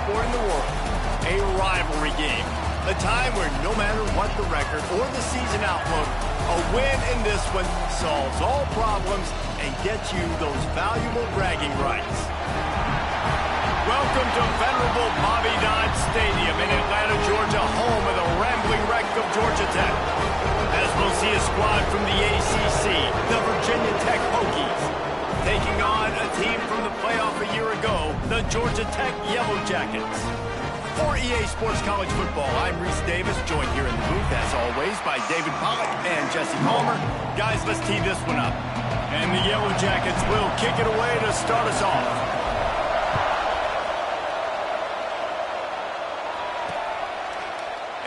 sport in the world. A rivalry game. A time where no matter what the record or the season outlook, a win in this one solves all problems and gets you those valuable bragging rights. Welcome to venerable Bobby Dodd Stadium in Atlanta, Georgia, home of the rambling wreck of Georgia Tech. As we'll see a squad from the ACC, the Virginia Tech Hokies, taking on a team from the playoff a year ago, the Georgia Tech Yellow Jackets. For EA Sports College Football, I'm Reese Davis, joined here in the booth, as always, by David Pollack and Jesse Palmer. Guys, let's tee this one up. And the Yellow Jackets will kick it away to start us off.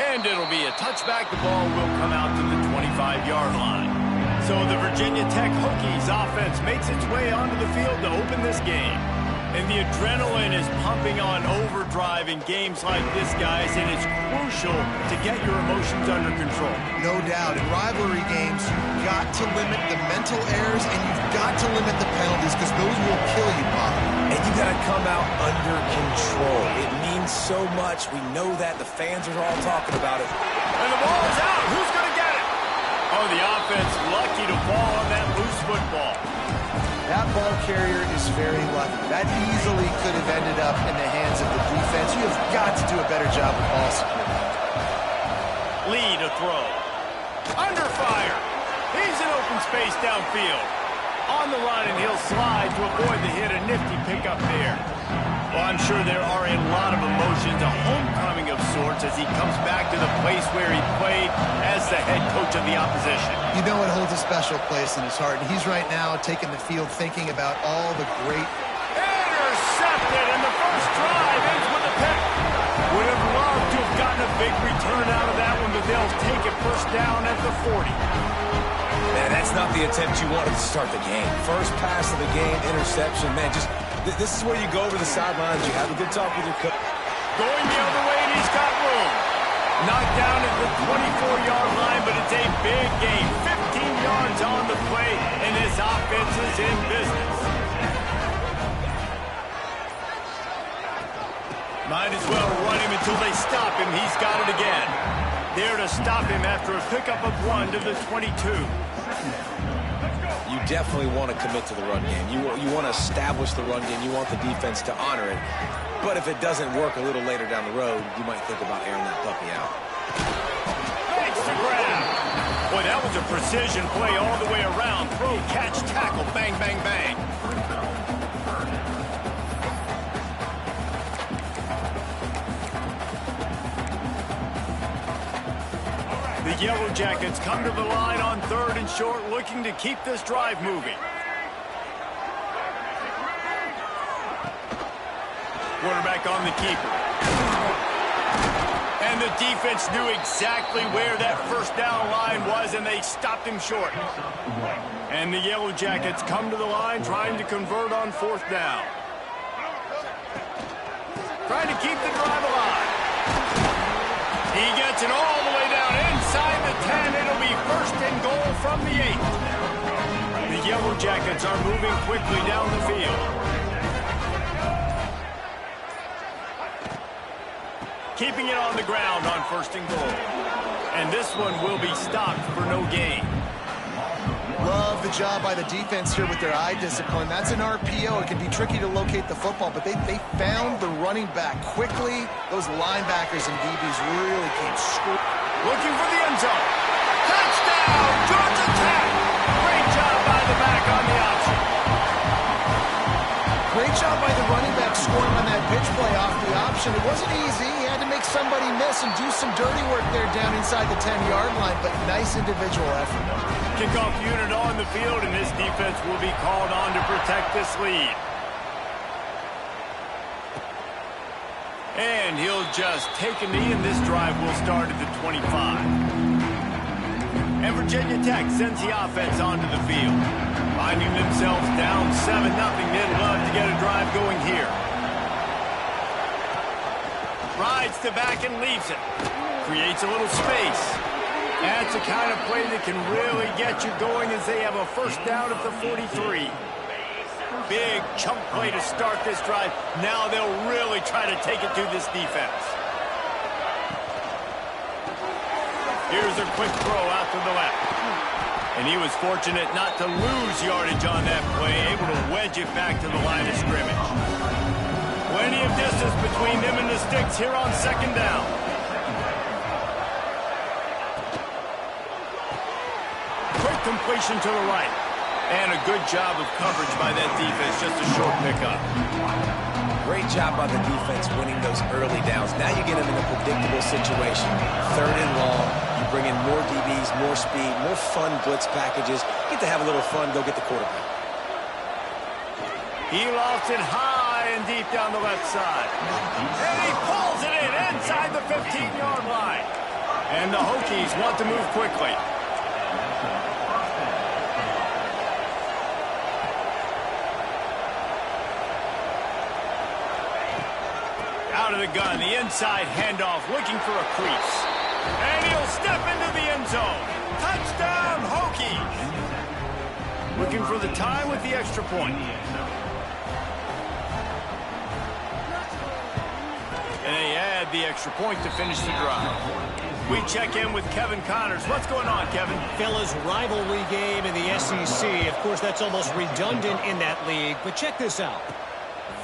And it'll be a touchback. The ball will come out to the 25-yard line. So the Virginia Tech Hokies offense makes its way onto the field to open this game. And the adrenaline is pumping on overdrive in games like this, guys, and it's crucial to get your emotions under control. No doubt. In rivalry games, you've got to limit the mental errors, and you've got to limit the penalties, because those will kill you, Bob. And you got to come out under control. It means so much. We know that. The fans are all talking about it. And the ball is out. Who's going to get it? Oh, the offense lucky to fall on that loose football. That ball carrier is very lucky. That easily could have ended up in the hands of the defense. You have got to do a better job of ball security. Lee to throw. Under fire. He's in open space downfield. On the run, and he'll slide to avoid the hit. A nifty pickup there. Well, I'm sure there are a lot of emotions, a homecoming of sorts, as he comes back to the place where he played as the head coach of the opposition. You know it holds a special place in his heart, and he's right now taking the field thinking about all the great... Intercepted, and the first drive ends with a pick. Would have loved to have gotten a big return out of that one, but they'll take it first down at the 40. Man, that's not the attempt you wanted to start the game. First pass of the game, interception. Man, just this is where you go over the sidelines. You have a good talk with your coach. Going the other way, and he's got room. Knocked down at the 24-yard line, but it's a big gain. 15 yards on the play, and his offense is in business. Might as well run him until they stop him. He's got it again. There to stop him after a pickup of 1 to the 22. You definitely want to commit to the run game. You want to establish the run game. You want the defense to honor it. But if it doesn't work a little later down the road, you might think about airing that puppy out. Makes the grab. Boy, that was a precision play all the way around. Throw, catch, tackle, bang, bang, bang. The Yellow Jackets come to the line on 3rd and short, looking to keep this drive moving. Quarterback on the keeper. And the defense knew exactly where that first down line was, and they stopped him short. And the Yellow Jackets come to the line, trying to convert on 4th down. Trying to keep the drive alive. He gets it all the way down inside the 10. It'll be 1st and goal from the 8. The Yellow Jackets are moving quickly down the field. Keeping it on the ground on 1st and goal. And this one will be stopped for no gain. Love the job by the defense here with their eye discipline. That's an RPO. It can be tricky to locate the football, but they found the running back quickly. Those linebackers and DBs really came screwed. Looking for the end zone. Touchdown, Georgia Tech. Great job by the back on the option. Great job by the running back scoring on that pitch play off the option. It wasn't easy. He had to make somebody miss and do some dirty work there down inside the 10-yard line, but nice individual effort. Kickoff unit on the field, and this defense will be called on to protect this lead. And he'll just take a knee, and this drive will start at the 25. And Virginia Tech sends the offense onto the field. Finding themselves down 7-0, they'd love to get a drive going here. Rides to back and leaves it. Creates a little space. That's the kind of play that can really get you going as they have a 1st down at the 43. big chunk play to start this drive. Now they'll really try to take it to this defense. Here's a quick throw out to the left. And he was fortunate not to lose yardage on that play, able to wedge it back to the line of scrimmage. Plenty of distance between them and the sticks here on second down. Quick completion to the right. And a good job of coverage by that defense, just a short pickup. Great job by the defense winning those early downs. Now you get them in a predictable situation. Third and long, you bring in more DBs, more speed, more fun blitz packages. You get to have a little fun, go get the quarterback. He lofts it high and deep down the left side. And he pulls it in inside the 15-yard line. And the Hokies want to move quickly. Out of the gun, the inside handoff, looking for a crease. And he'll step into the end zone. Touchdown, Hokies! Looking for the tie with the extra point. And they add the extra point to finish the drive. We check in with Kevin Connors. What's going on, Kevin? Fellas, rivalry game in the SEC. Of course, that's almost redundant in that league. But check this out.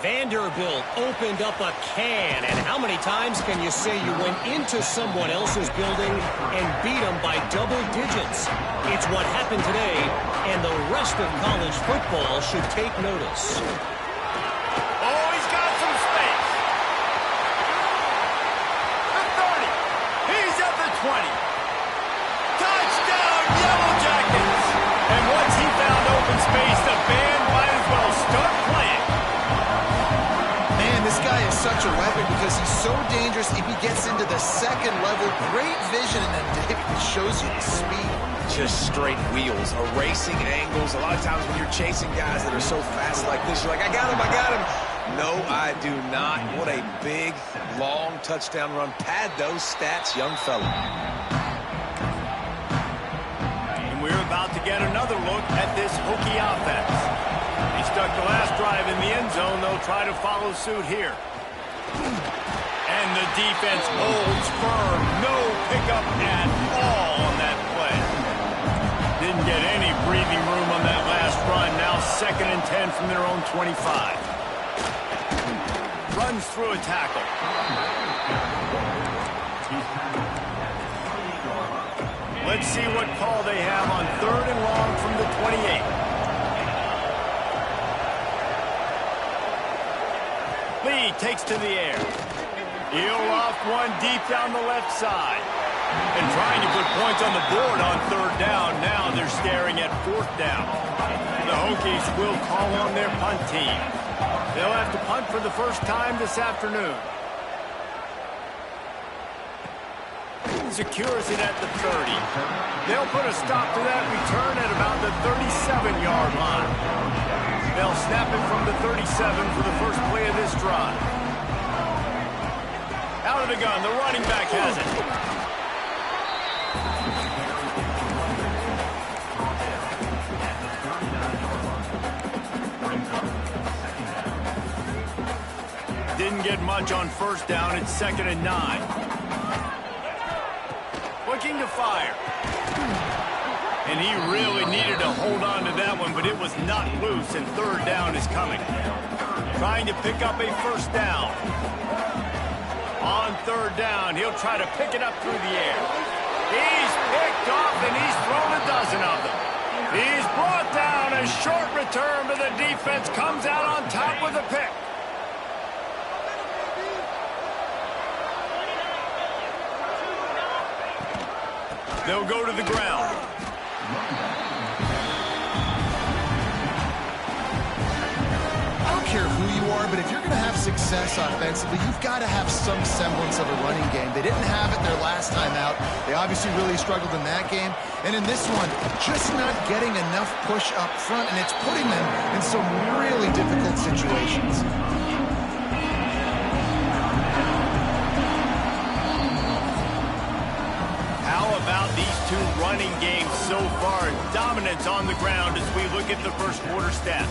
Vanderbilt opened up a can, and how many times can you say you went into someone else's building and beat them by double digits? It's what happened today, and the rest of college football should take notice. Oh, he's got some space. The 30. He's at the 20. Touchdown, Yellow Jackets! And once he found open space, the band might as well start playing. This guy is such a weapon because he's so dangerous if he gets into the second level. Great vision, and then David shows you the speed. Just straight wheels, erasing angles. A lot of times when you're chasing guys that are so fast like this, you're like, I got him, I got him. No, I do not. What a big, long touchdown run. Pad those stats, young fella. And we're about to get another look at this Hokie offense. He stuck the last drive in the end zone. They'll try to follow suit here. And the defense holds firm. No pickup at all on that play. Didn't get any breathing room on that last run. Now 2nd and 10 from their own 25. Runs through a tackle. Let's see what call they have on 3rd and long from the 28. Lee takes to the air. He'll loft one deep down the left side. And trying to put points on the board on 3rd down. Now they're staring at 4th down. The Hokies will call on their punt team. They'll have to punt for the first time this afternoon. Secures it at the 30. They'll put a stop to that return at about the 37-yard line. They'll snap it from the 37 for the first play of this drive. Out of the gun, the running back has it. Didn't get much on 1st down. It's 2nd and 9. Looking to fire. And he really needed to hold on to that one, but it was not loose, and 3rd down is coming. Trying to pick up a 1st down. On 3rd down, he'll try to pick it up through the air. He's picked off, and he's thrown a dozen of them. He's brought down. A short return, but the defense comes out on top with a pick. They'll go to the ground. I don't care who you are, but if you're going to have success offensively, you've got to have some semblance of a running game. They didn't have it their last time out. They obviously really struggled in that game. And in this one, just not getting enough push up front, and it's putting them in some really difficult situations. How about these two running games so far? Dominance on the ground as we look at the first quarter stats.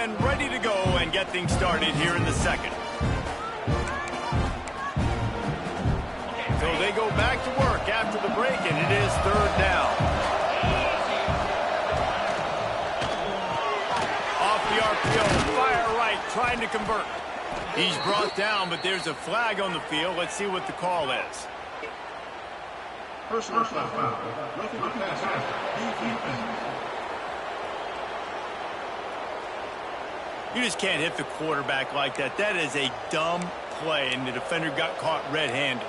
and ready to go and get things started here in the second. So they go back to work after the break, and it is third down. Off the RPO, fire right, trying to convert. He's brought down, but there's a flag on the field. Let's see what the call is. Personal foul. Roughing the passer. You just can't hit the quarterback like that. That is a dumb play, and the defender got caught red-handed.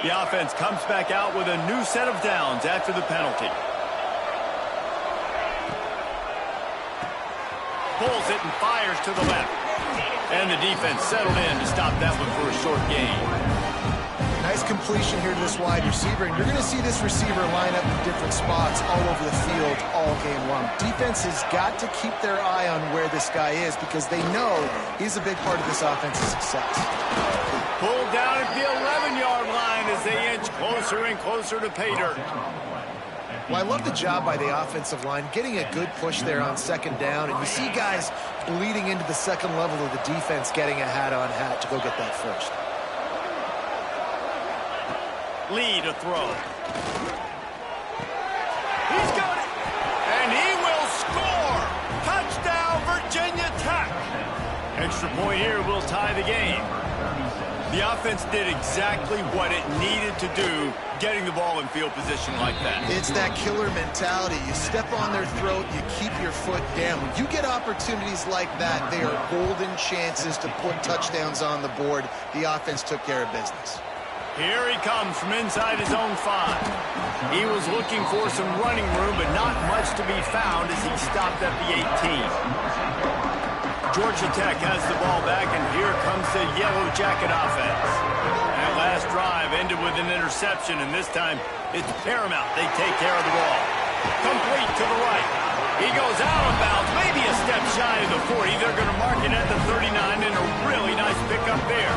The offense comes back out with a new set of downs after the penalty. Pulls it and fires to the left. And the defense settled in to stop that one for a short gain. Nice completion here to this wide receiver, and you're going to see this receiver line up in different spots all over the field all game long. Defense has got to keep their eye on where this guy is because they know he's a big part of this offense's success. Pulled down at the 11-yard line as they inch closer and closer to pay dirt. Well, I love the job by the offensive line, getting a good push there on second down, and you see guys bleeding into the second level of the defense getting a hat-on-hat to go get that first. Lee to throw. He's got it. And he will score. Touchdown, Virginia Tech. Extra point here will tie the game. The offense did exactly what it needed to do, getting the ball in field position like that. It's that killer mentality. You step on their throat, you keep your foot down. When you get opportunities like that, they are golden chances to put touchdowns on the board. The offense took care of business. Here he comes from inside his own 5. He was looking for some running room, but not much to be found as he stopped at the 18. Georgia Tech has the ball back, and here comes the Yellow Jacket offense. That last drive ended with an interception, and this time it's paramount they take care of the ball. Complete to the right. He goes out of bounds, maybe a step shy of the 40. They're going to mark it at the 39, and a really nice pickup there.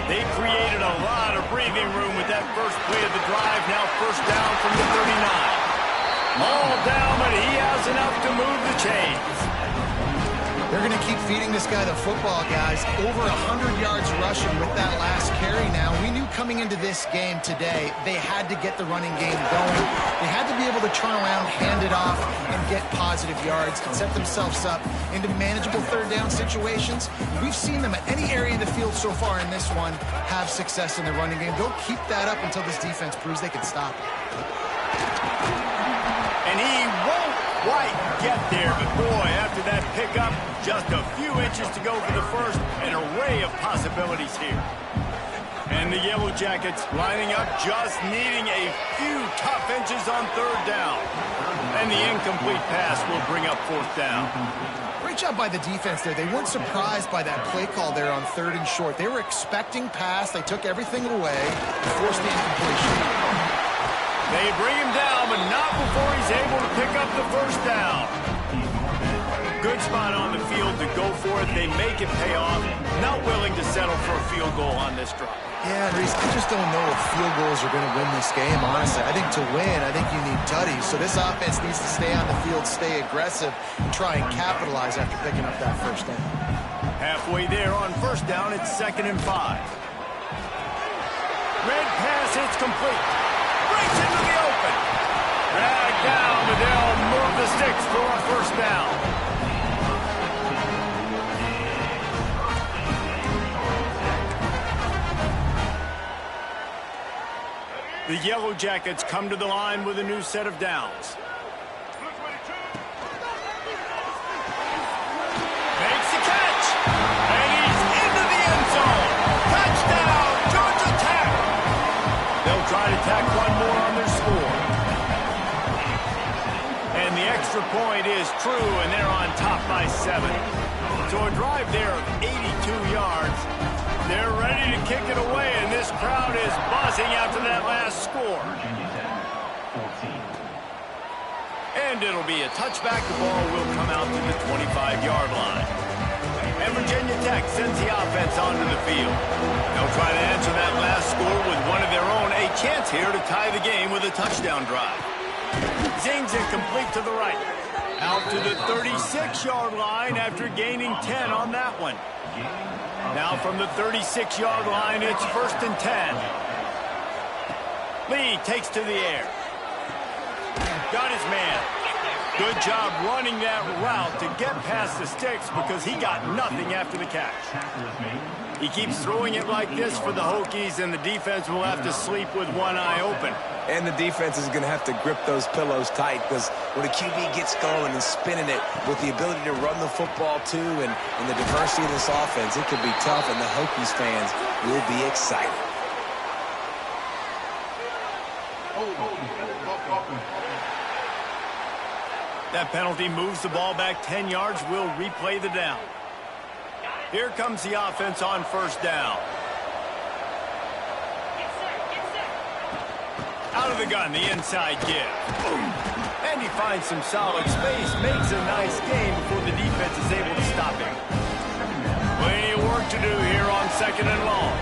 They created a lot of breathing room with that first play of the drive. Now first down from the 39. All down, but he has enough to move the chains. They're going to keep feeding this guy the football, guys. Over 100 yards rushing with that last carry now. We knew coming into this game today, they had to get the running game going. They had to be able to turn around, hand it off, and get positive yards and set themselves up into manageable third down situations. We've seen them at any area of the field so far in this one have success in the running game. They'll keep that up until this defense proves they can stop it. And he won't quite get there, but boy, after that pickup, just a few inches to go for the first, an array of possibilities here. And the Yellow Jackets lining up, just needing a few tough inches on third down. And the incomplete pass will bring up fourth down. Great job by the defense there. They weren't surprised by that play call there on third and short. They were expecting pass. They took everything away and forced the incompletion. They bring him down, but not before he's able to pick up the first down. Good spot on the field to go for it. They make it pay off. Not willing to settle for a field goal on this drive. Yeah, Reese, I just don't know if field goals are going to win this game, honestly. I think to win, I think you need tutties. So this offense needs to stay on the field, stay aggressive, and try and capitalize after picking up that first down. Halfway there on first down, it's 2nd and 5. Red pass, it's complete. Breaks into the open. Dragged down, but they'll move the sticks for a first down. The Yellow Jackets come to the line with a new set of downs. Makes the catch. And he's into the end zone. Touchdown, Georgia Tech. They'll try to tack one more on their score. And the extra point is true, and they're on top by 7. So a drive there of 82 yards. They're ready to kick it away, and this crowd is buzzing after that last score. And it'll be a touchback. The ball will come out to the 25-yard line. And Virginia Tech sends the offense onto the field. They'll try to answer that last score with one of their own. A chance here to tie the game with a touchdown drive. Zings it complete to the right. Out to the 36-yard line after gaining 10 on that one. Now from the 36-yard line, it's 1st and 10. Lee takes to the air. Got his man. Good job running that route to get past the sticks because he got nothing after the catch. He keeps throwing it like this for the Hokies, and the defense will have to sleep with one eye open. And the defense is going to have to grip those pillows tight because when a QB gets going and spinning it with the ability to run the football too and the diversity of this offense, it could be tough, and the Hokies fans will be excited. That penalty moves the ball back 10 yards. We'll replay the down. Here comes the offense on 1st down. Out of the gun, the inside give. And he finds some solid space, makes a nice gain before the defense is able to stop him. Plenty of work to do here on 2nd and long.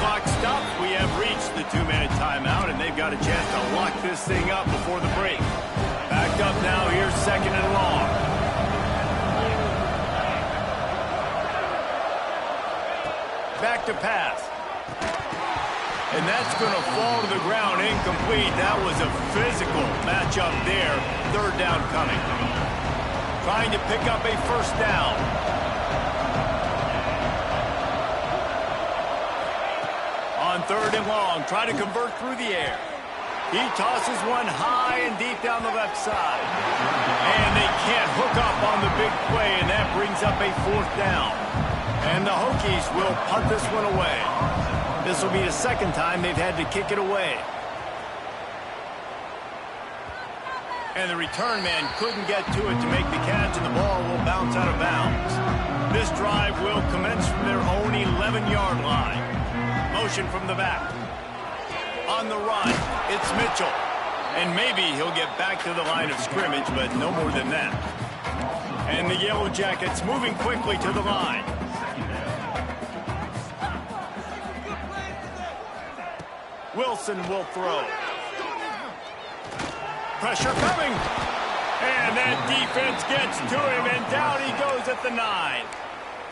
Clock stops. We have reached the 2-minute timeout, and they've got a chance to lock this thing up before the break. Back up now, here's 2nd and long. Back to pass. And that's going to fall to the ground incomplete. That was a physical matchup there. 3rd down coming. Trying to pick up a 1st down. On 3rd and long, try to convert through the air. He tosses one high and deep down the left side. And they can't hook up on the big play, and that brings up a 4th down. And the Hokies will punt this one away. This will be the 2nd time they've had to kick it away. And the return man couldn't get to it to make the catch, and the ball will bounce out of bounds. This drive will commence from their own 11-yard line. Motion from the back. On the run, it's Mitchell. And maybe he'll get back to the line of scrimmage, but no more than that. And the Yellow Jackets moving quickly to the line. Wilson will throw. Pressure coming. And that defense gets to him, and down he goes at the 9.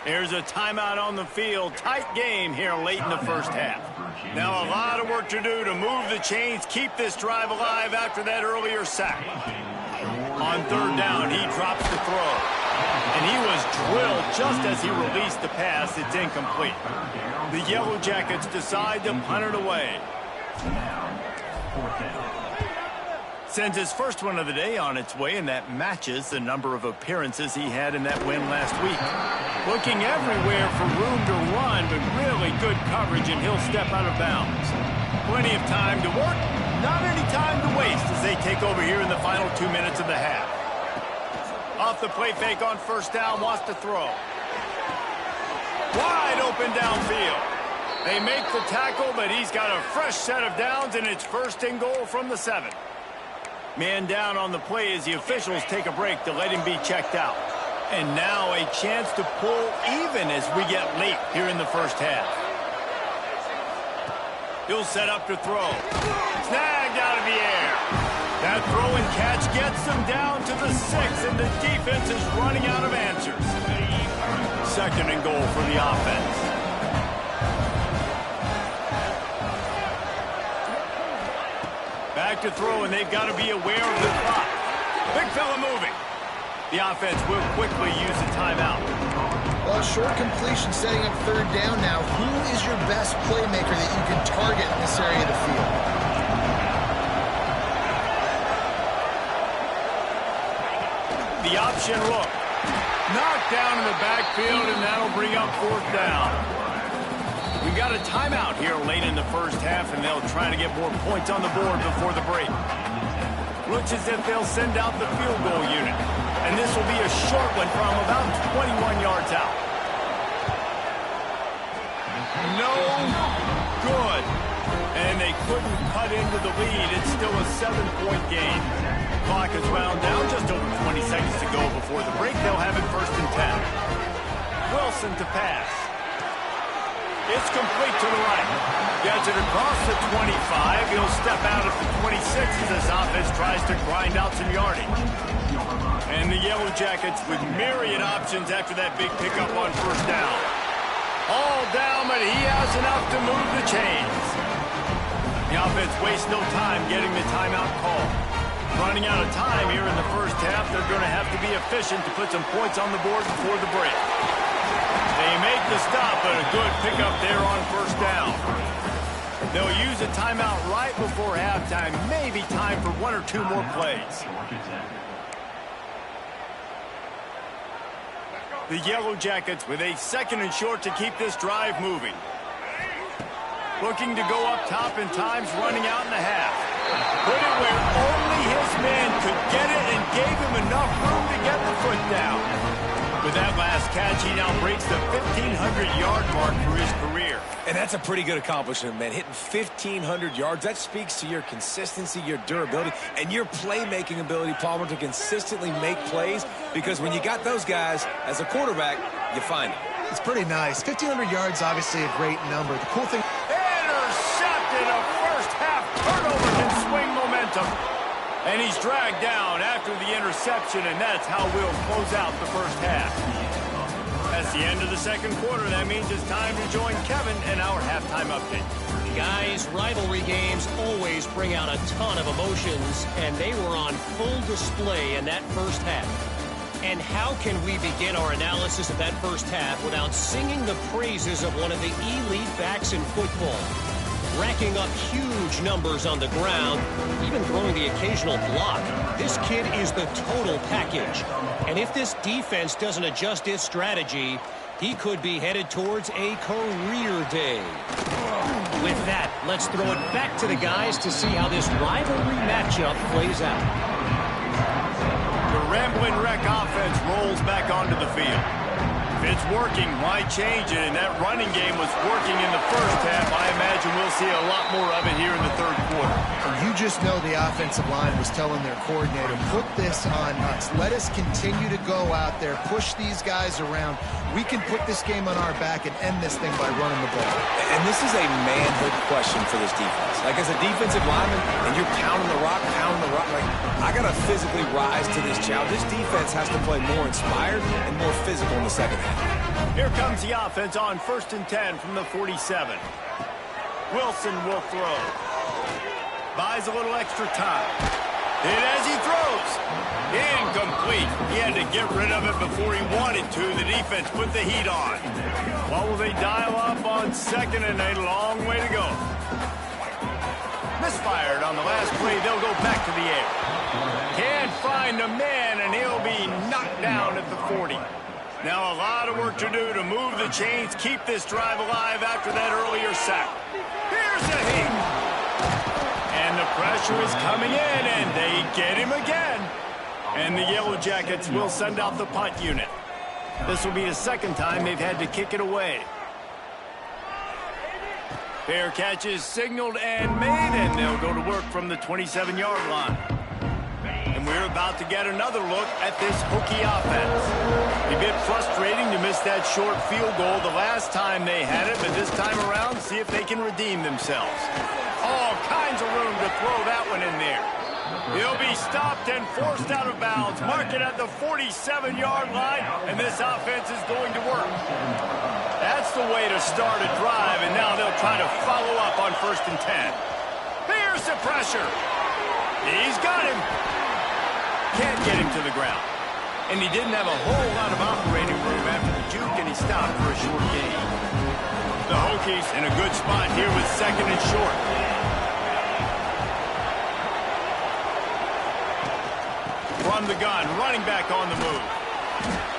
Here's a timeout on the field. Tight game here late in the 1st half. Now a lot of work to do to move the chains, keep this drive alive after that earlier sack. On 3rd down, he drops the throw. And he was drilled just as he released the pass. It's incomplete. The Yellow Jackets decide to punt it away. Sends his first one of the day on its way, and that matches the number of appearances he had in that win last week. Looking everywhere for room to run, but really good coverage, and he'll step out of bounds. Plenty of time to work, not any time to waste as they take over here in the final 2 minutes of the half. Off the play fake on 1st down, wants to throw. Wide open downfield. They make the tackle, but he's got a fresh set of downs, and it's 1st and goal from the 7. Man down on the play as the officials take a break to let him be checked out. And now a chance to pull even as we get late here in the 1st half. He'll set up to throw. Snagged out of the air. That throw and catch gets them down to the 6, and the defense is running out of answers. 2nd and goal for the offense. Back to throw, and they've got to be aware of the clock. Big fella moving. The offense will quickly use a timeout. Well, short completion setting up 3rd down now. Who is your best playmaker that you can target in this area of the field? The option look. Knocked down in the backfield, and that'll bring up 4th down. We've got a timeout here late in the 1st half, and they'll try to get more points on the board before the break. Looks as if they'll send out the field goal unit. And this will be a short one from about 21 yards out. No good. And they couldn't cut into the lead. It's still a 7-point game. Clock is wound down, just over 20 seconds to go before the break. They'll have it 1st and 10. Wilson to pass. It's complete to the right. Gets it across the 25. He'll step out at the 26 as this offense tries to grind out some yardage. And the Yellow Jackets with myriad options after that big pickup on first down. All down, but he has enough to move the chains. The offense wastes no time getting the timeout call. Running out of time here in the first half, they're going to have to be efficient to put some points on the board before the break. They make the stop, but a good pickup there on first down. They'll use a timeout right before halftime. Maybe time for one or two more plays. The Yellow Jackets with a 2nd and short to keep this drive moving. Looking to go up top in times, running out in the half. Put it where only his man could get it and gave him enough room to get the foot down. With that last catch, he now breaks the 1,500-yard mark for his career. And that's a pretty good accomplishment, man. Hitting 1,500 yards, that speaks to your consistency, your durability, and your playmaking ability, Palmer, to consistently make plays. Because when you got those guys as a quarterback, you find them. It's pretty nice. 1,500 yards, obviously a great number. The cool thing... Intercepted! A first-half turnover can swing momentum. And he's dragged down after the interception, and that's how we'll close out the first half. That's the end of the second quarter. That means it's time to join Kevin and our halftime update. Guys, rivalry games always bring out a ton of emotions, and they were on full display in that first half. And how can we begin our analysis of that first half without singing the praises of one of the elite backs in football? Racking up huge numbers on the ground, even throwing the occasional block. This kid is the total package. And if this defense doesn't adjust its strategy, he could be headed towards a career day. With that, let's throw it back to the guys to see how this rivalry matchup plays out. The Rambling Wreck offense rolls back onto the field. If it's working, why change it? And that running game was working in the first half. I imagine we'll see a lot more of it here in the third quarter. And you just know the offensive line was telling their coordinator, put this on us. Let us continue to go out there, push these guys around. We can put this game on our back and end this thing by running the ball. And this is a manhood question for this defense. Like, as a defensive lineman, and you're pounding the rock, like, I got to physically rise to this challenge. This defense has to play more inspired and more physical in the second half. Here comes the offense on 1st and 10 from the 47. Wilson will throw. Buys a little extra time. And as he throws, incomplete. He had to get rid of it before he wanted to. The defense put the heat on. What will they dial up on 2nd and a long way to go? Misfired on the last play. They'll go back to the air. Can't find a man, and he'll be knocked down at the 40. Now a lot of work to do to move the chains, keep this drive alive after that earlier sack. Here's a heat. And the pressure is coming in, and they get him again. And the Yellow Jackets will send out the punt unit. This will be the second time they've had to kick it away. Fair catch is signaled and made, and they'll go to work from the 27-yard line. And we're about to get another look at this Hokie offense. A bit frustrating to miss that short field goal the last time they had it, but this time around, see if they can redeem themselves. All kinds of room to throw that one in there. He'll be stopped and forced out of bounds. Mark it at the 47-yard line, and this offense is going to work. That's the way to start a drive, and now they'll try to follow up on 1st and 10. Here's the pressure. He's got him. Can't get him to the ground. And he didn't have a whole lot of operating room after the juke, and he stopped for a short gain. The Hokies in a good spot here with 2nd and short. From the gun, running back on the move.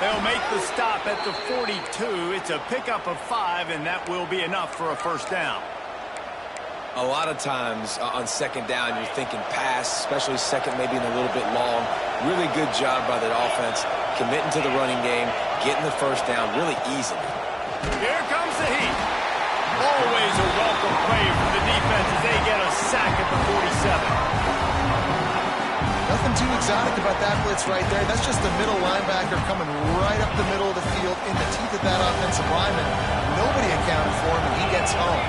They'll make the stop at the 42. It's a pickup of 5, and that will be enough for a first down. A lot of times on 2nd down, you're thinking pass, especially 2nd, maybe in a little bit long. Really good job by that offense, committing to the running game, getting the first down really easily. Here comes the heat. Always a welcome play for the defense as they get a sack at the 47. Nothing too exotic about that blitz right there. That's just the middle linebacker coming right up the middle of the field in the teeth of that offensive lineman. Nobody accounted for him, and he gets home.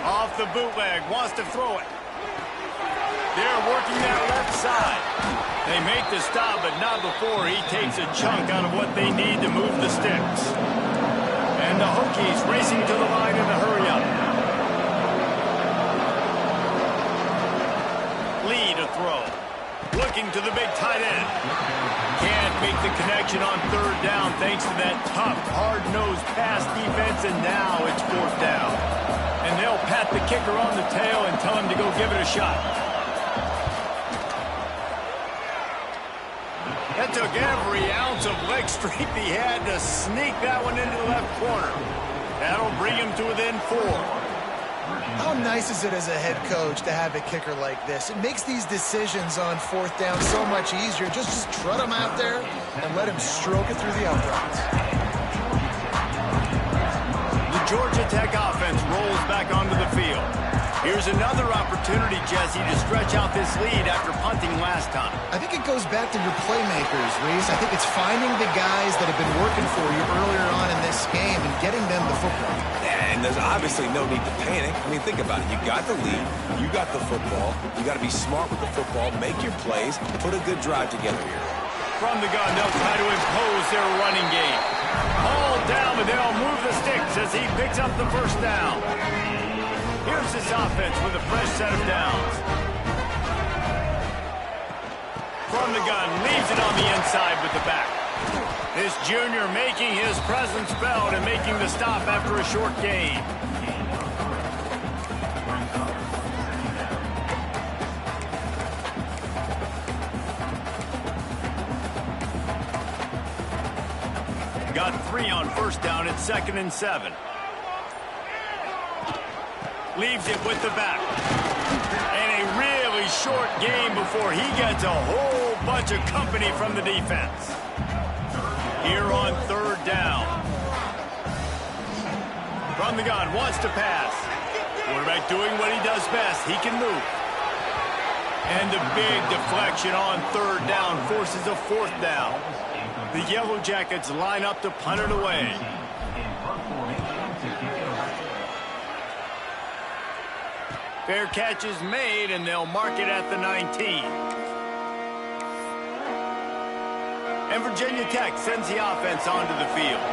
Off the bootleg, wants to throw it. They're working that left side. They make the stop, but not before he takes a chunk out of what they need to move the sticks. And the Hokies racing to the line in a hurry-up. Lee to throw. Looking to the big tight end. Can't make the connection on third down thanks to that tough, hard-nosed pass defense, and now it's fourth down. And they'll pat the kicker on the tail and tell him to go give it a shot. That took every ounce of leg strength he had to sneak that one into the left corner. That'll bring him to within 4. How nice is it as a head coach to have a kicker like this? It makes these decisions on fourth down so much easier. Just trot him out there and let him stroke it through the uprights. The Georgia Tech offense rolls back onto the field. Here's another opportunity, Jesse, to stretch out this lead after punting last time. I think it goes back to your playmakers, Reese. I think it's finding the guys that have been working for you earlier on in this game and getting them the football. And there's obviously no need to panic. I mean, think about it. You got the lead. You got the football. You got to be smart with the football. Make your plays. Put a good drive together here. From the gun, they'll try to impose their running game. All down, but they'll move the sticks as he picks up the first down. Here's this offense with a fresh set of downs. From the gun, leaves it on the inside with the back. This junior making his presence felt and making the stop after a short gain. Got 3 on first down. It's 2nd and 7. Leaves it with the back. And a really short game before he gets a whole bunch of company from the defense. Here on third down. From the gun, wants to pass. Quarterback doing what he does best. He can move. And the big deflection on third down forces a fourth down. The Yellow Jackets line up to punt it away. Fair catch is made, and they'll mark it at the 19. And Virginia Tech sends the offense onto the field.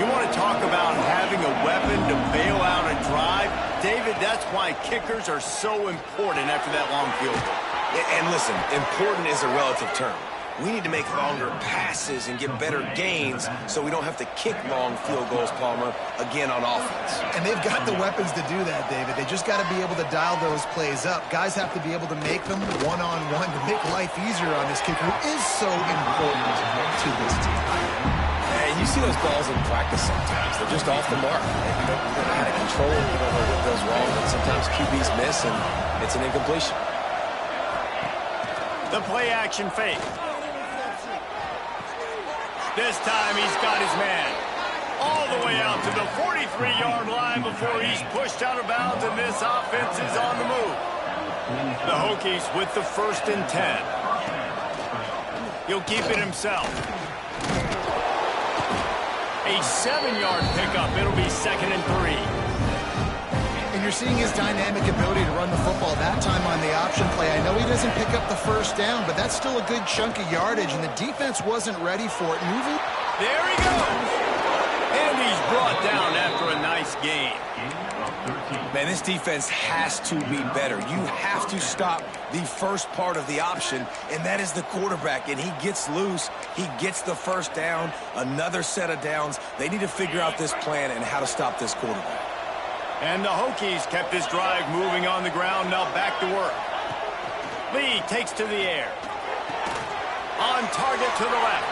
You want to talk about having a weapon to bail out a drive? David, that's why kickers are so important after that long field goal. And listen, important is a relative term. We need to make longer passes and get better gains so we don't have to kick long field goals, Palmer, again on offense. And they've got the weapons to do that, David. They just got to be able to dial those plays up. Guys have to be able to make them one-on-one to make life easier on this kicker, who is so important to this team. And you see those balls in practice sometimes. They're just off the mark. You don't know how to control it. You don't know what goes wrong. And sometimes QBs miss, and it's an incompletion. The play-action fake. This time he's got his man all the way out to the 43-yard line before he's pushed out of bounds, and this offense is on the move. The Hokies with the 1st and 10. He'll keep it himself. A 7-yard pickup. It'll be 2nd and 3. And you're seeing his dynamic ability to run the football that time on the option play. I know he doesn't pick up the first down, but that's still a good chunk of yardage, and the defense wasn't ready for it. Moving. There he goes. And he's brought down after a nice game. Man, this defense has to be better. You have to stop the first part of the option, and that is the quarterback. And he gets loose. He gets the first down, another set of downs. They need to figure out this plan and how to stop this quarterback. And the Hokies kept this drive moving on the ground. Now back to work. Lee takes to the air. On target to the left.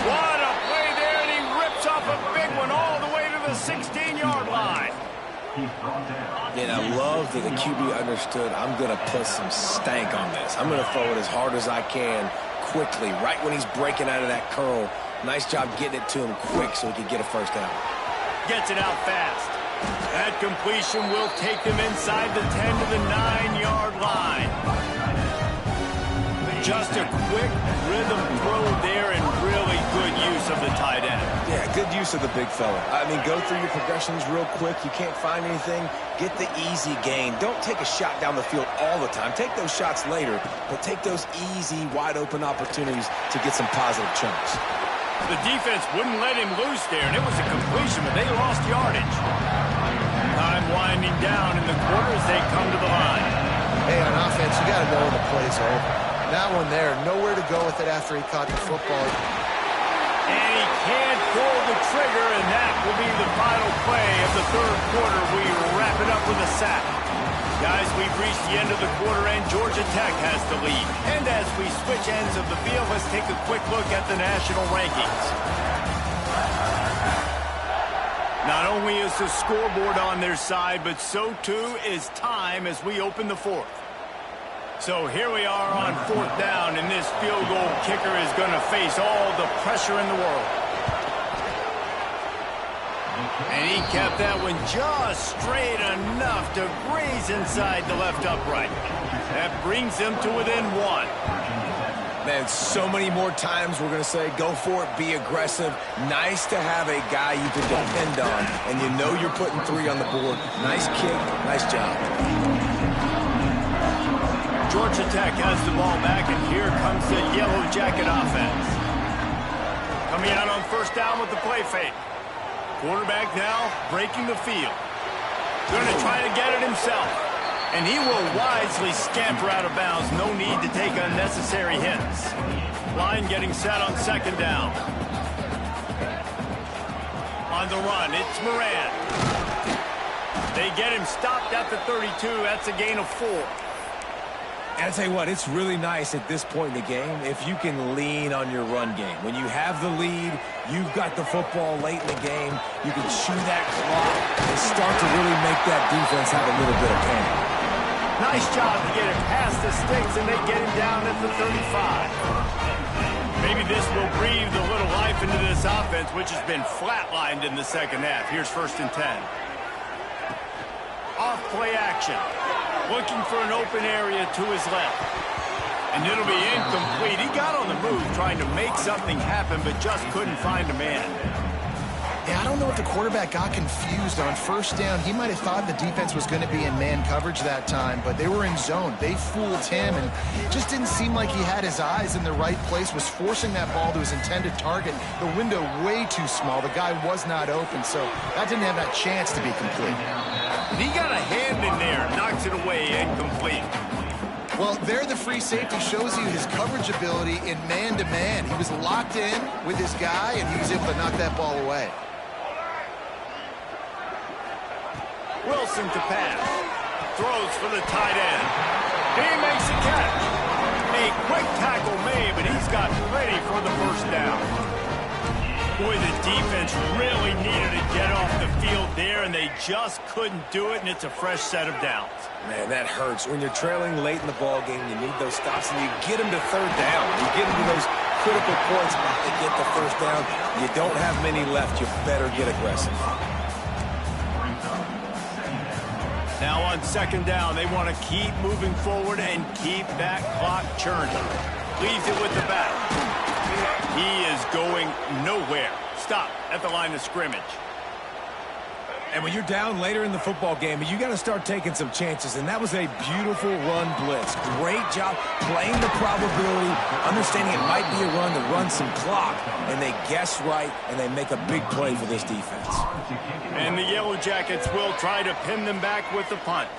What a play there, and he rips off a big one all the way to the 16-yard line. And I love that the QB understood, I'm going to put some stank on this. I'm going to throw it as hard as I can quickly, right when he's breaking out of that curl. Nice job getting it to him quick so he could get a first down. Gets it out fast. That completion will take them inside the 10 to the 9-yard line. Just a quick rhythm throw there and really good use of the tight end. Yeah, good use of the big fella. I mean, go through your progressions real quick. You can't find anything. Get the easy gain. Don't take a shot down the field all the time. Take those shots later, but take those easy, wide-open opportunities to get some positive chunks. The defense wouldn't let him loose there, and it was a completion, but they lost yardage. Time winding down in the quarter as they come to the line. Hey, on offense, you got to know when the play's over. That one there, nowhere to go with it after he caught the football. And he can't pull the trigger, and that will be the final play of the third quarter. We wrap it up with a sack. Guys, we've reached the end of the quarter, and Georgia Tech has the lead. And as we switch ends of the field, let's take a quick look at the national rankings. Not only is the scoreboard on their side, but so too is time as we open the fourth. So here we are on fourth down, and this field goal kicker is going to face all the pressure in the world. And he kept that one just straight enough to graze inside the left upright. That brings him to within one. Man, so many more times we're going to say, go for it, be aggressive. Nice to have a guy you can depend on, and you know you're putting 3 on the board. Nice kick, nice job. Georgia Tech has the ball back, and here comes the Yellow Jacket offense. Coming out on first down with the play fake. Quarterback now breaking the field. Going to try to get it himself. And he will wisely scamper out of bounds. No need to take unnecessary hits. Line getting set on second down. On the run, it's Moran. They get him stopped at the 32. That's a gain of 4. And I tell you what, it's really nice at this point in the game if you can lean on your run game. When you have the lead, you've got the football late in the game, you can chew that clock and start to really make that defense have a little bit of panic. Nice job to get it past the sticks, and they get him down at the 35. Maybe this will breathe a little life into this offense, which has been flatlined in the second half. Here's first and 10. Off play action. Looking for an open area to his left. And it'll be incomplete. He got on the move trying to make something happen, but just couldn't find a man. Yeah, I don't know if the quarterback got confused on first down. He might have thought the defense was going to be in man coverage that time, but they were in zone. They fooled him, and it just didn't seem like he had his eyes in the right place, was forcing that ball to his intended target. The window way too small. The guy was not open, so that didn't have that chance to be complete. He got a hand in there, knocks it away, incomplete. Well, there the free safety shows you his coverage ability in man-to-man. He was locked in with his guy, and he was able to knock that ball away. Wilson to pass. Throws for the tight end. He makes a catch. A quick tackle made, but he's got plenty for the first down. Boy, the defense really needed to get off the field there, and they just couldn't do it, and it's a fresh set of downs. Man, that hurts. When you're trailing late in the ball game, you need those stops, and you get them to third down. You get them to those critical points to get the first down. You don't have many left. You better get aggressive. Now on second down, they want to keep moving forward and keep that clock churning. Leaves it with the back. He is going nowhere. Stop at the line of scrimmage. And when you're down later in the football game, you got to start taking some chances, and that was a beautiful run blitz. Great job playing the probability, understanding it might be a run to run some clock, and they guess right, and they make a big play for this defense. And the Yellow Jackets will try to pin them back with the punt.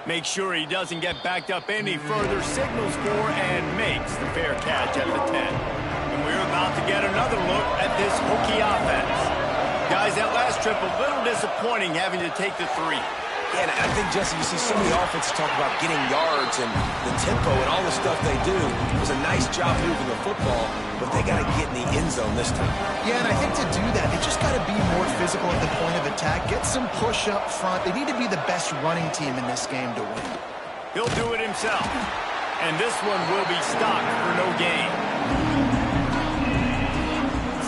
Make sure he doesn't get backed up any further, signals for and makes the fair catch at the 10. And we're about to get another look at this Hokie offense. Guys, that last trip, a little disappointing having to take the 3. Yeah, and I think, Jesse, you see so many offenses talk about getting yards and the tempo and all the stuff they do. It was a nice job moving the football, but they got to get in the end zone this time. Yeah, and I think to do that, they just got to be more physical at the point of attack, get some push up front. They need to be the best running team in this game to win. He'll do it himself. And this one will be stopped for no gain.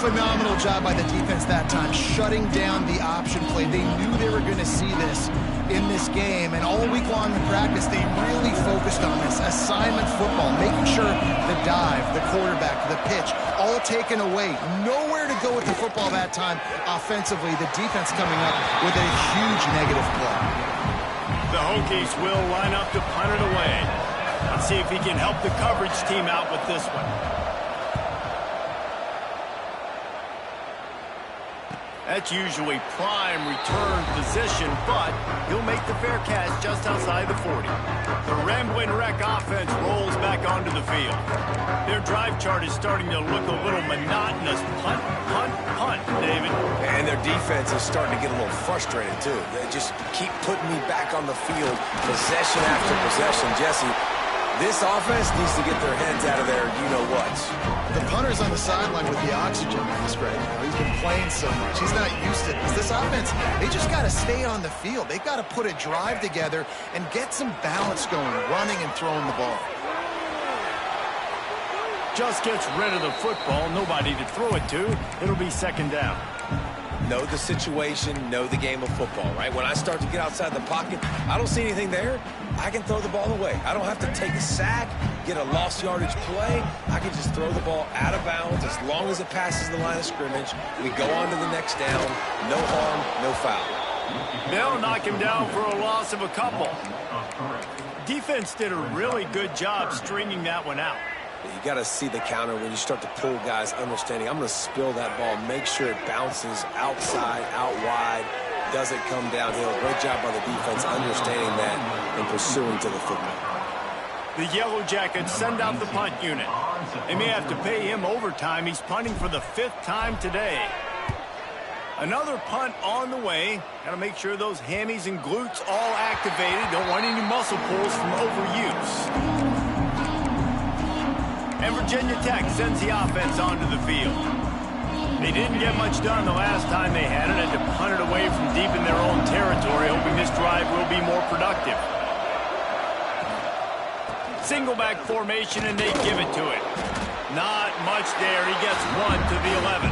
Phenomenal job by the defense that time, shutting down the option play. They knew they were going to see this in this game, and all week long in practice, they really focused on this assignment football, making sure the dive, the quarterback, the pitch, all taken away. Nowhere to go with the football that time offensively. The defense coming up with a huge negative play. The Hokies will line up to punt it away. Let's see if he can help the coverage team out with this one. That's usually prime return position, but he'll make the fair catch just outside the 40. The Rambling Wreck offense rolls back onto the field. Their drive chart is starting to look a little monotonous. Punt, punt, punt, David. And their defense is starting to get a little frustrated, too. They just keep putting me back on the field, possession after possession. Jesse, this offense needs to get their heads out of there, you-know-what. The punter's on the sideline with the oxygen mask right now. He's been playing so much. He's not used to this. This offense, they just got to stay on the field. They've got to put a drive together and get some balance going, running and throwing the ball. Just gets rid of the football. Nobody to throw it to. It'll be second down. Know the situation, know the game of football, right? When I start to get outside the pocket, I don't see anything there, I can throw the ball away. I don't have to take a sack, get a lost yardage play. I can just throw the ball out of bounds as long as it passes the line of scrimmage. We go on to the next down. No harm, no foul. They'll knock him down for a loss of a couple. Defense did a really good job stringing that one out. You got to see the counter when you start to pull guys, understanding I'm going to spill that ball, make sure it bounces outside, out wide, doesn't come downhill. Great job by the defense understanding that and pursuing to the football. The Yellow Jackets send out the punt unit. They may have to pay him overtime. He's punting for the 5th time today. Another punt on the way. Got to make sure those hammies and glutes all activated. Don't want any muscle pulls from overuse. And Virginia Tech sends the offense onto the field. They didn't get much done the last time they had it, and to punt it away from deep in their own territory, hoping this drive will be more productive. Single back formation, and they give it to it. Not much there. He gets 1 to the 11.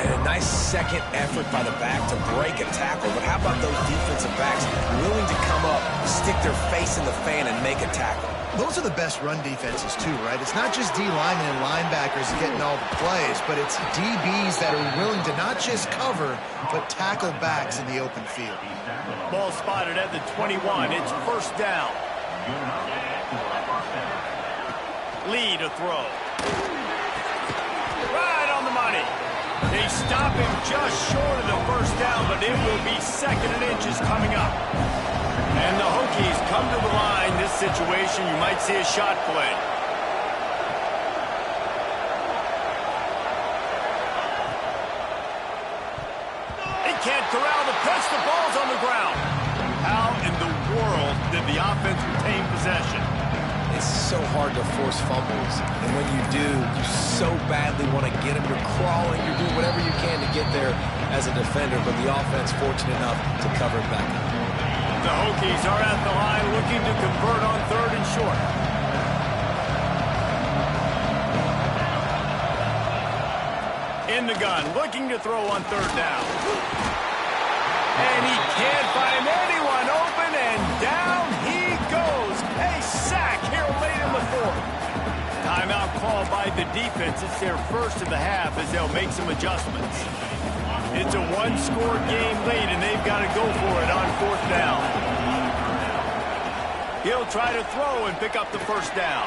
And a nice second effort by the back to break a tackle. But how about those defensive backs willing to come up, stick their face in the fan, and make a tackle? Those are the best run defenses, too, right? It's not just D linemen and linebackers getting all the plays, but it's DBs that are willing to not just cover, but tackle backs in the open field. Ball spotted at the 21. It's first down. Lee to throw. Right on the money. They stop him just short of the first down, but it will be 2nd and inches coming up. And the Hokies come to the line. This situation, you might see a shot play. They can't corral the pitch. The ball's on the ground. How in the world did the offense retain possession? It's so hard to force fumbles. And when you do, you so badly want to get them. You're crawling. You're doing whatever you can to get there as a defender. But the offense fortunate enough to cover it back up. The Hokies are at the line looking to convert on 3rd and short. In the gun, looking to throw on 3rd down. And he can't find anyone open, and down he goes. A sack here late in the 4th. Timeout called by the defense. It's their first of the half as they'll make some adjustments. It's a one-score game late, and they've got to go for it on 4th down. He'll try to throw and pick up the first down.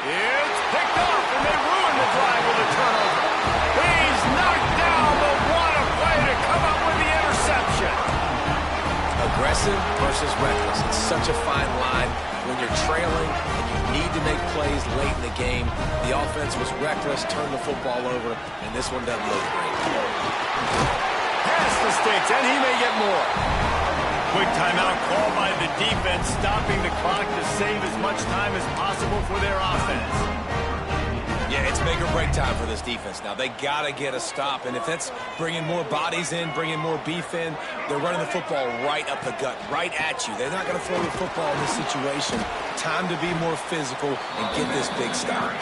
It's picked up, and they ruin the drive with a turnover. He's knocked down, but what a play to come up with the interception. Aggressive versus reckless. It's such a fine line when you're trailing and you need to make plays late in the game. The offense was reckless, turned the football over, and this one doesn't look great. Pass the sticks, and he may get more. Quick timeout called by the defense, stopping the clock to save as much time as possible for their offense. Yeah, it's make or break time for this defense now. They got to get a stop, and if that's bringing more bodies in, bringing more beef in, they're running the football right up the gut, right at you. They're not going to throw the football in this situation. Time to be more physical and get this big stop.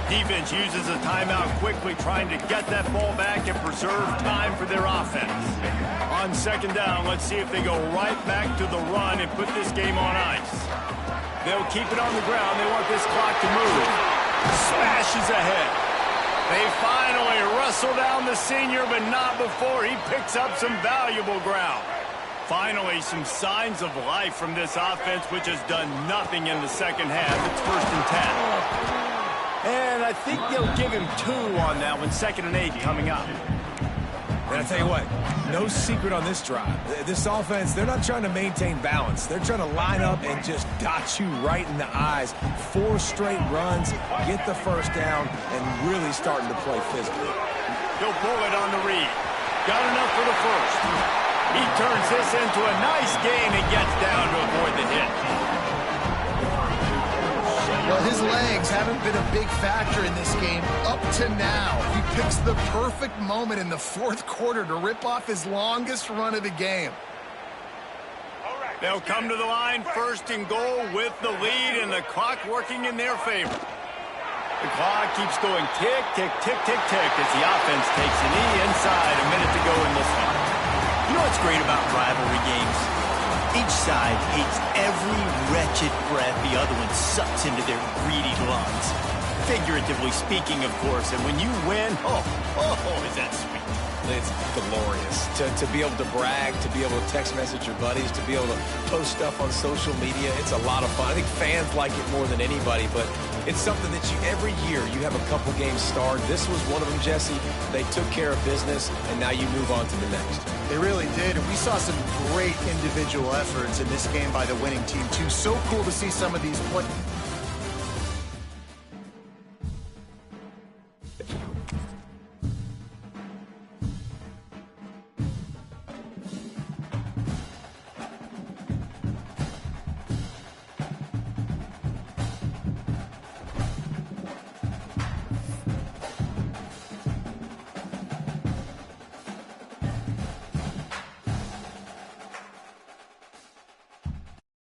Defense uses a timeout quickly, trying to get that ball back and preserve time for their offense. On second down, let's see if they go right back to the run and put this game on ice. They'll keep it on the ground. They want this clock to move. Smashes ahead. They finally wrestle down the senior, but not before he picks up some valuable ground. Finally, some signs of life from this offense, which has done nothing in the second half. It's 1st and 10. And I think they'll give him 2 on that one, 2nd and 8 coming up. And I tell you what, no secret on this drive. This offense, they're not trying to maintain balance. They're trying to line up and just dot you right in the eyes. 4 straight runs, get the first down, and really starting to play physical. He'll pull it on the read. Got enough for the first. He turns this into a nice gain and gets down to avoid the hit. Well, his legs haven't been a big factor in this game up to now. He picks the perfect moment in the 4th quarter to rip off his longest run of the game. They'll come to the line 1st and goal with the lead and the clock working in their favor. The clock keeps going tick, tick, tick, tick, tick as the offense takes a knee inside. A minute to go in this one. You know what's great about rivalry games? Each side hates every wretched breath the other one sucks into their greedy lungs. Figuratively speaking, of course, and when you win, is that sweet. It's glorious. To be able to brag, to be able to text message your buddies, to be able to post stuff on social media, it's a lot of fun. I think fans like it more than anybody, but it's something that every year you have a couple games starred. This was one of them, Jesse. They took care of business, and now you move on to the next. They really did, and we saw some great individual efforts in this game by the winning team, too. So cool to see some of these